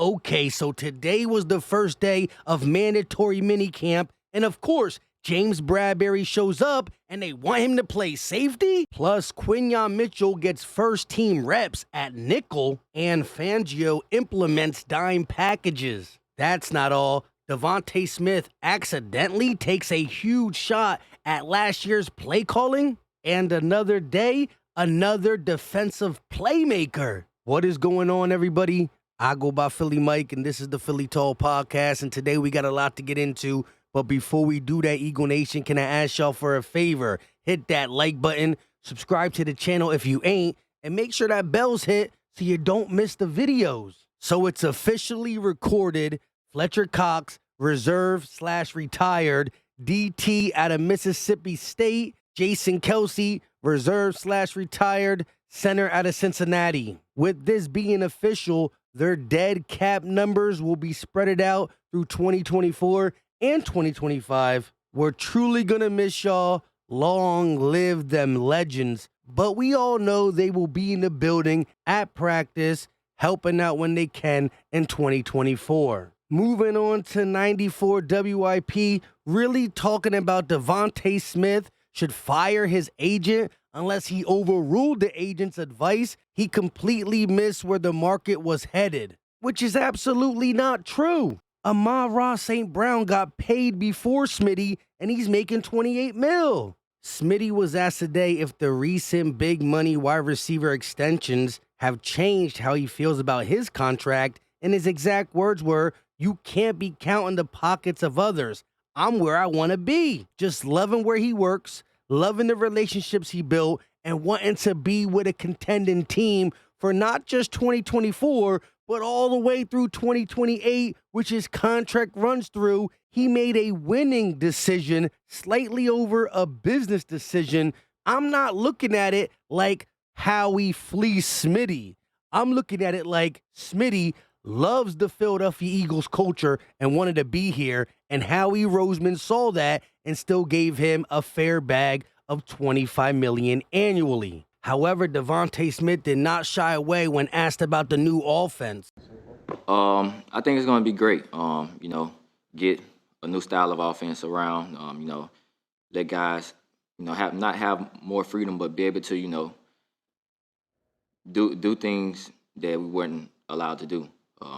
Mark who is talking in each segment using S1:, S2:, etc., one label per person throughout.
S1: Okay, so today was the first day of mandatory minicamp, and of course, James Bradberry shows up and they want him to play safety? Plus, Quinyon Mitchell gets first-team reps at nickel, and Fangio implements dime packages. That's not all. Devonta Smith accidentally takes a huge shot at last year's play calling, and another day, another defensive playmaker. What is going on, everybody? I go by Philly Mike, and this is the Philly Tall Podcast, and today we got a lot to get into. But before we do that, Eagle Nation, can I ask y'all for a favor? Hit that like button, subscribe to the channel if you ain't, and make sure that bell's hit so you don't miss the videos. So it's officially recorded. Fletcher Cox, reserve/retired, DT out of Mississippi State. Jason Kelsey, reserve/retired, center out of Cincinnati. With this being official, their dead cap numbers will be spread out through 2024 and 2025. We're truly gonna miss y'all. Long live them legends. But we all know they will be in the building at practice, helping out when they can in 2024. Moving on to 94 WIP, really talking about Devonta Smith should fire his agent unless he overruled the agent's advice. He completely missed where the market was headed, which is absolutely not true. Amon-Ra St. Brown got paid before Smitty, and he's making $28 million. Smitty was asked today if the recent big money wide receiver extensions have changed how he feels about his contract, and his exact words were, "You can't be counting the pockets of others. I'm where I want to be." Just loving where he works, loving the relationships he built, and wanting to be with a contending team for not just 2024, but all the way through 2028, which his contract runs through. He made a winning decision slightly over a business decision. I'm not looking at it like how he flees Smitty. I'm looking at it like Smitty loves the Philadelphia Eagles culture and wanted to be here, and Howie Roseman saw that and still gave him a fair bag of $25 million annually. However, Devonta Smith did not shy away when asked about the new offense.
S2: I think it's going to be great. Get a new style of offense around. Let guys, not have more freedom, but be able to, do things that we weren't allowed to do.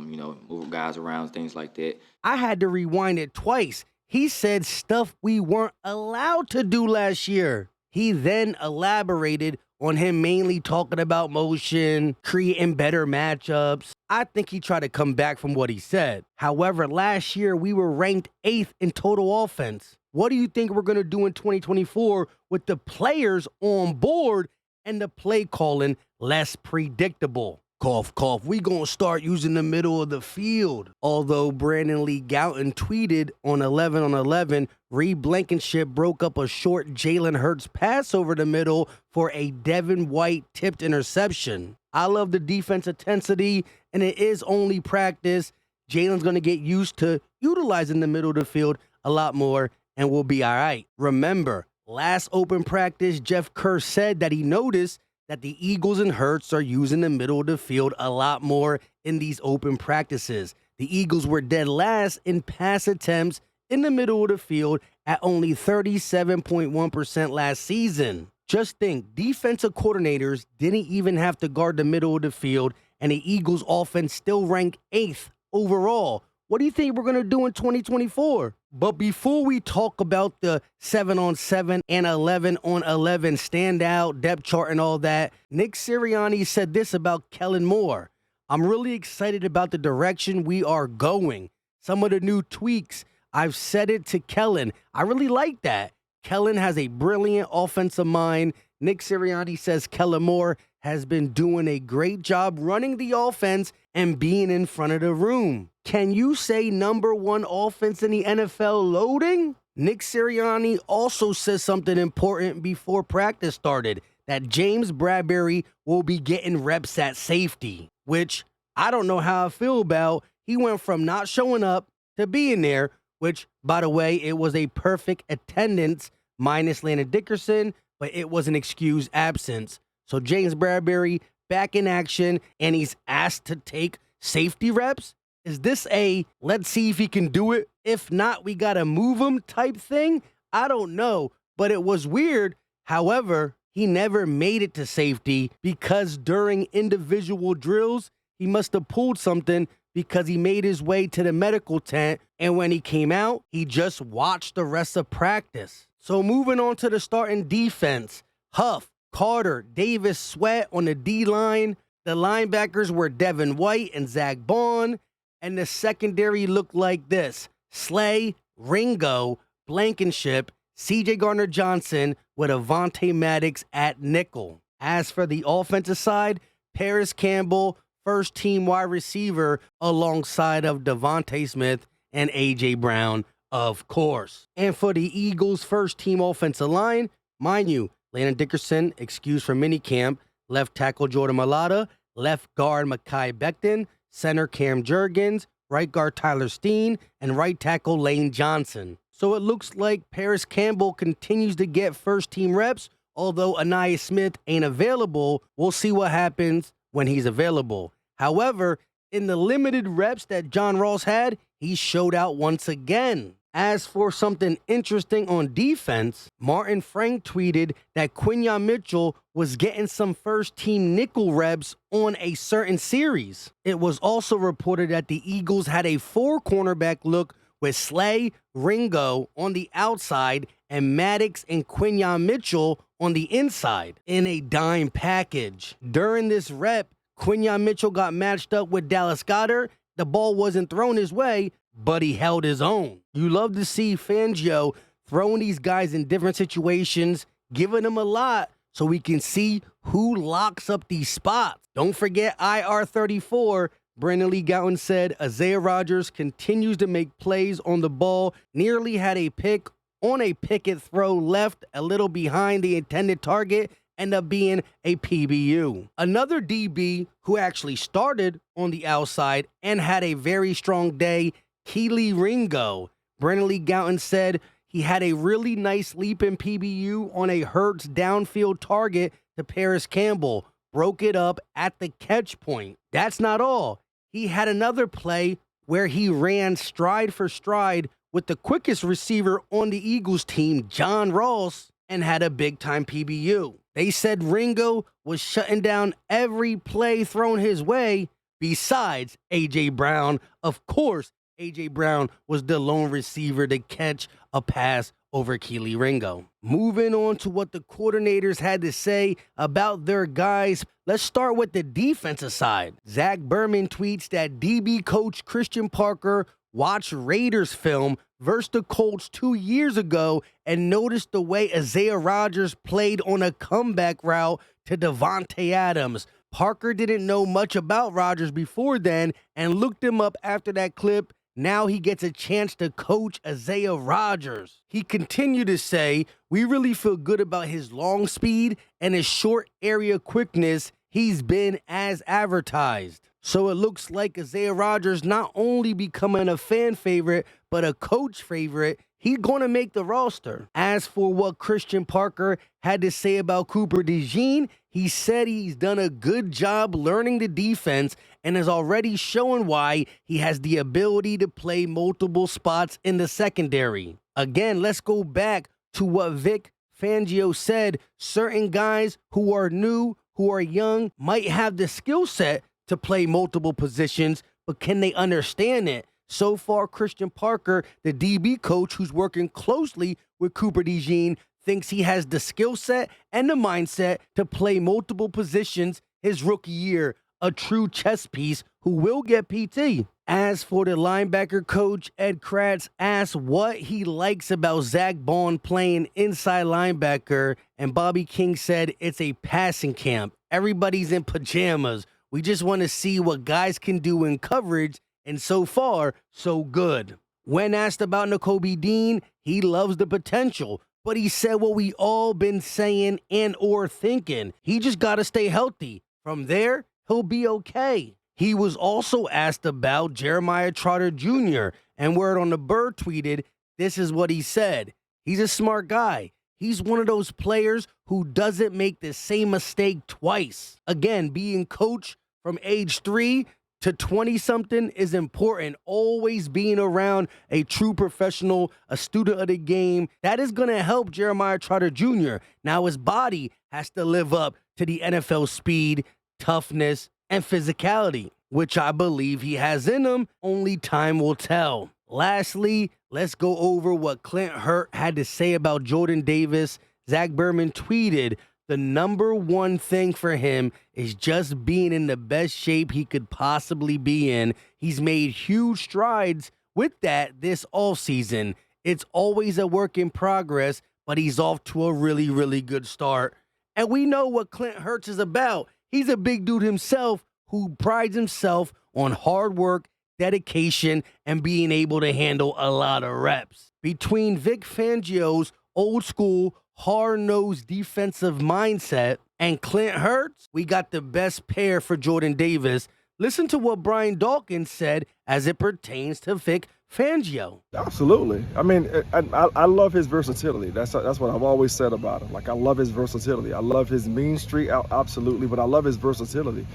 S2: Move guys around, things like that.
S1: I had to rewind it twice. He said stuff we weren't allowed to do last year. He then elaborated on him mainly talking about motion, creating better matchups. I think he tried to come back from what he said. However, last year we were ranked 8th in total offense. What do you think we're going to do in 2024 with the players on board and the play calling less predictable? Cough, cough, we gonna start using the middle of the field. Although Brandon Lee Gouton tweeted on 11 on 11, Reed Blankenship broke up a short Jalen Hurts pass over the middle for a Devin White tipped interception. I love the defense intensity, and it is only practice. Jalen's gonna get used to utilizing the middle of the field a lot more, and we'll be all right. Remember, last open practice, Jeff Kerr said that he noticed that the Eagles and Hurts are using the middle of the field a lot more in these open practices. The Eagles were dead last in pass attempts in the middle of the field at only 37.1% last season. Just think, defensive coordinators didn't even have to guard the middle of the field, and the Eagles offense still ranked 8th overall. What do you think we're going to do in 2024? But before we talk about the 7-on-7 and 11-on-11 standout, depth chart, and all that, Nick Sirianni said this about Kellen Moore. "I'm really excited about the direction we are going. Some of the new tweaks, I've said it to Kellen. I really like that. Kellen has a brilliant offensive mind." Nick Sirianni says Kellen Moore has been doing a great job running the offense and being in front of the room. Can you say number one offense in the NFL loading? Nick Sirianni also says something important before practice started, that James Bradberry will be getting reps at safety, which I don't know how I feel about. He went from not showing up to being there, which, by the way, it was a perfect attendance minus Landon Dickerson, but it was an excused absence. So James Bradberry back in action, and he's asked to take safety reps. Is this a let's see if he can do it? If not, we got to move him type thing? I don't know, but it was weird. However, he never made it to safety because during individual drills, he must have pulled something because he made his way to the medical tent, and when he came out, he just watched the rest of practice. So moving on to the starting defense, Huff, Carter, Davis, Sweat on the D-line. The linebackers were Devin White and Zach Baum, and the secondary looked like this: Slay, Ringo, Blankenship, C.J. Gardner-Johnson with Avonte Maddox at nickel. As for the offensive side, Paris Campbell, first-team wide receiver alongside of Devonta Smith and A.J. Brown, of course. And for the Eagles' first-team offensive line, mind you, Landon Dickerson, excused from minicamp, left tackle Jordan Mailata, left guard Mekhi Becton, center Cam Jurgens, right guard Tyler Steen, and right tackle Lane Johnson. So it looks like Paris Campbell continues to get first-team reps, although Anaya Smith ain't available. We'll see what happens when he's available. However, in the limited reps that John Ross had, he showed out once again. As for something interesting on defense, Martin Frank tweeted that Quinyon Mitchell was getting some first-team nickel reps on a certain series. It was also reported that the Eagles had a 4-cornerback look with Slay, Ringo on the outside, and Maddox and Quinyon Mitchell on the inside in a dime package. During this rep, Quinyon Mitchell got matched up with Dallas Goedert. The ball wasn't thrown his way, but he held his own. You love to see Fangio throwing these guys in different situations, giving them a lot so we can see who locks up these spots. Don't forget IR34. Brandon Lee Gowton said Isaiah Rodgers continues to make plays on the ball, nearly had a pick on a picket throw left a little behind the intended target, end up being a PBU. Another DB who actually started on the outside and had a very strong day, Kelee Ringo. Brandon Lee Gowton said he had a really nice leap in PBU on a Hurts downfield target to Paris Campbell, broke it up at the catch point. That's not all. He had another play where he ran stride for stride with the quickest receiver on the Eagles team, John Ross, and had a big-time PBU. They said Ringo was shutting down every play thrown his way besides A.J. Brown. Of course, A.J. Brown was the lone receiver to catch a pass over Kelee Ringo. Moving on to what the coordinators had to say about their guys, let's start with the defensive side. Zach Berman tweets that DB coach Christian Parker watched Raiders film versus the Colts 2 years ago and noticed the way Isaiah Rodgers played on a comeback route to Davante Adams. Parker didn't know much about Rodgers before then and looked him up after that clip. Now he gets a chance to coach Isaiah Rodgers. He continued to say, "We really feel good about his long speed and his short area quickness. He's been as advertised." So it looks like Isaiah Rodgers not only becoming a fan favorite, but a coach favorite. He's going to make the roster. As for what Christian Parker had to say about Cooper DeJean, he said he's done a good job learning the defense and is already showing why he has the ability to play multiple spots in the secondary. Again, let's go back to what Vic Fangio said. Certain guys who are new, who are young, might have the skill set to play multiple positions, but can they understand it? So far, Christian Parker, the DB coach who's working closely with Cooper DeJean, thinks he has the skill set and the mindset to play multiple positions his rookie year. A true chess piece who will get PT. As for the linebacker coach, Ed Kratz asked what he likes about Zach Baum playing inside linebacker, and Bobby King said it's a passing camp. Everybody's in pajamas. We just want to see what guys can do in coverage, and so far, so good. When asked about Nakobe Dean, he loves the potential, but he said what we all been saying and or thinking. He just got to stay healthy. From there, he'll be okay. He was also asked about Jeremiah Trotter Jr., and Word on the Bird tweeted, this is what he said. He's a smart guy. He's one of those players who doesn't make the same mistake twice. Again, being coached from age 3 to 20-something is important. Always being around a true professional, a student of the game. That is going to help Jeremiah Trotter Jr. Now his body has to live up to the NFL speed, toughness, and physicality, which I believe he has in him. Only time will tell. Lastly, let's go over what Clint Hurt had to say about Jordan Davis. Zach Berman tweeted, the number one thing for him is just being in the best shape he could possibly be in. He's made huge strides with that this offseason. It's always a work in progress, but he's off to a really, really good start. And we know what Clint Hurts is about. He's a big dude himself who prides himself on hard work, dedication, and being able to handle a lot of reps. Between Vic Fangio's old school, hard-nosed defensive mindset and Clint Hurts, we got the best pair for Jordan Davis. Listen to what Brian Dawkins said as it pertains to Vic Fangio.
S3: Absolutely. I mean, I love his versatility. That's what I've always said about him. Like, I love his versatility. I love his mean streak, absolutely, but I love his versatility.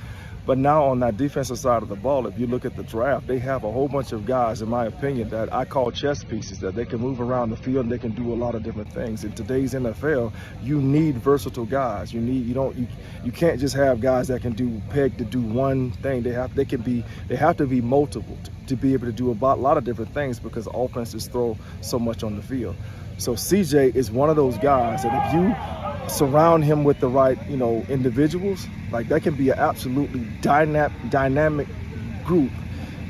S3: But now on that defensive side of the ball, if you look at the draft, they have a whole bunch of guys, in my opinion, that I call chess pieces, that they can move around the field and they can do a lot of different things. In today's NFL, you need versatile guys. You can't just have guys that can do one thing. They have to be multiple to be able to do a lot of different things, because offenses throw so much on the field. So CJ is one of those guys that if you surround him with the right, individuals, like, that can be an absolutely dynamic group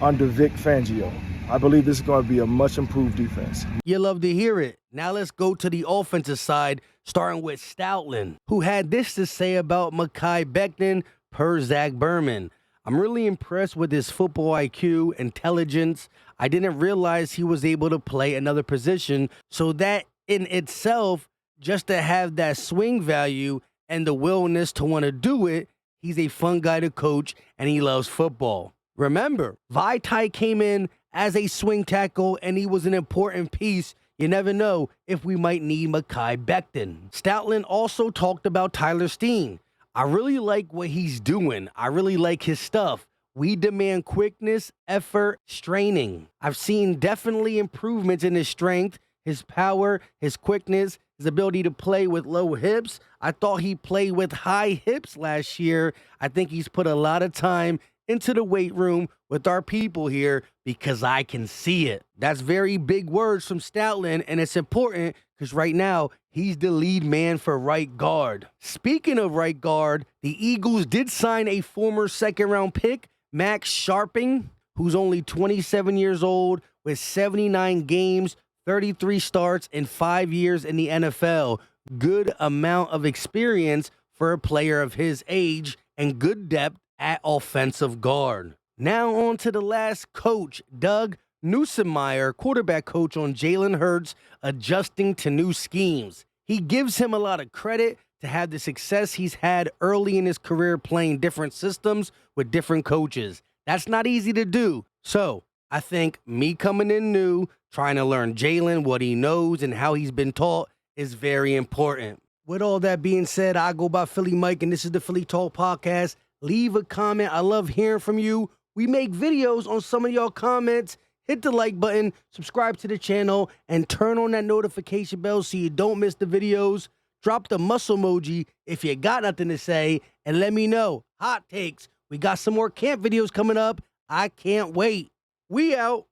S3: under Vic Fangio. I believe this is going to be a much improved defense.
S1: You love to hear it. Now let's go to the offensive side, starting with Stoutland, who had this to say about Mekhi Becton per Zach Berman. I'm really impressed with his football IQ, intelligence. I didn't realize he was able to play another position, so that in itself, just to have that swing value and the willingness to want to do it, he's a fun guy to coach, and he loves football. Remember, Vaitai came in as a swing tackle, and he was an important piece. You never know if we might need Mekhi Becton. Stoutland also talked about Tyler Steen. I really like what he's doing. I really like his stuff. We demand quickness, effort, straining. I've seen definitely improvements in his strength, his power, his quickness, his ability to play with low hips. I thought he played with high hips last year. I think he's put a lot of time into the weight room with our people here, because I can see it. That's very big words from Stoutland, and it's important because right now he's the lead man for right guard. Speaking of right guard, the Eagles did sign a former second-round pick, Max Sharping, who's only 27 years old with 79 games, 33 starts in 5 years in the NFL. Good amount of experience for a player of his age and good depth at offensive guard. Now on to the last coach, Doug Nussmeier, quarterback coach on Jalen Hurts, adjusting to new schemes. He gives him a lot of credit to have the success he's had early in his career playing different systems with different coaches. That's not easy to do. So I think me coming in new, trying to learn Jalen, what he knows and how he's been taught, is very important. With all that being said, I go by Philly Mike, and this is the Philly Talk Podcast. Leave a comment. I love hearing from you. We make videos on some of y'all comments. Hit the like button, subscribe to the channel, and turn on that notification bell so you don't miss the videos. Drop the muscle emoji if you got nothing to say, and let me know. Hot takes. We got some more camp videos coming up. I can't wait. We out.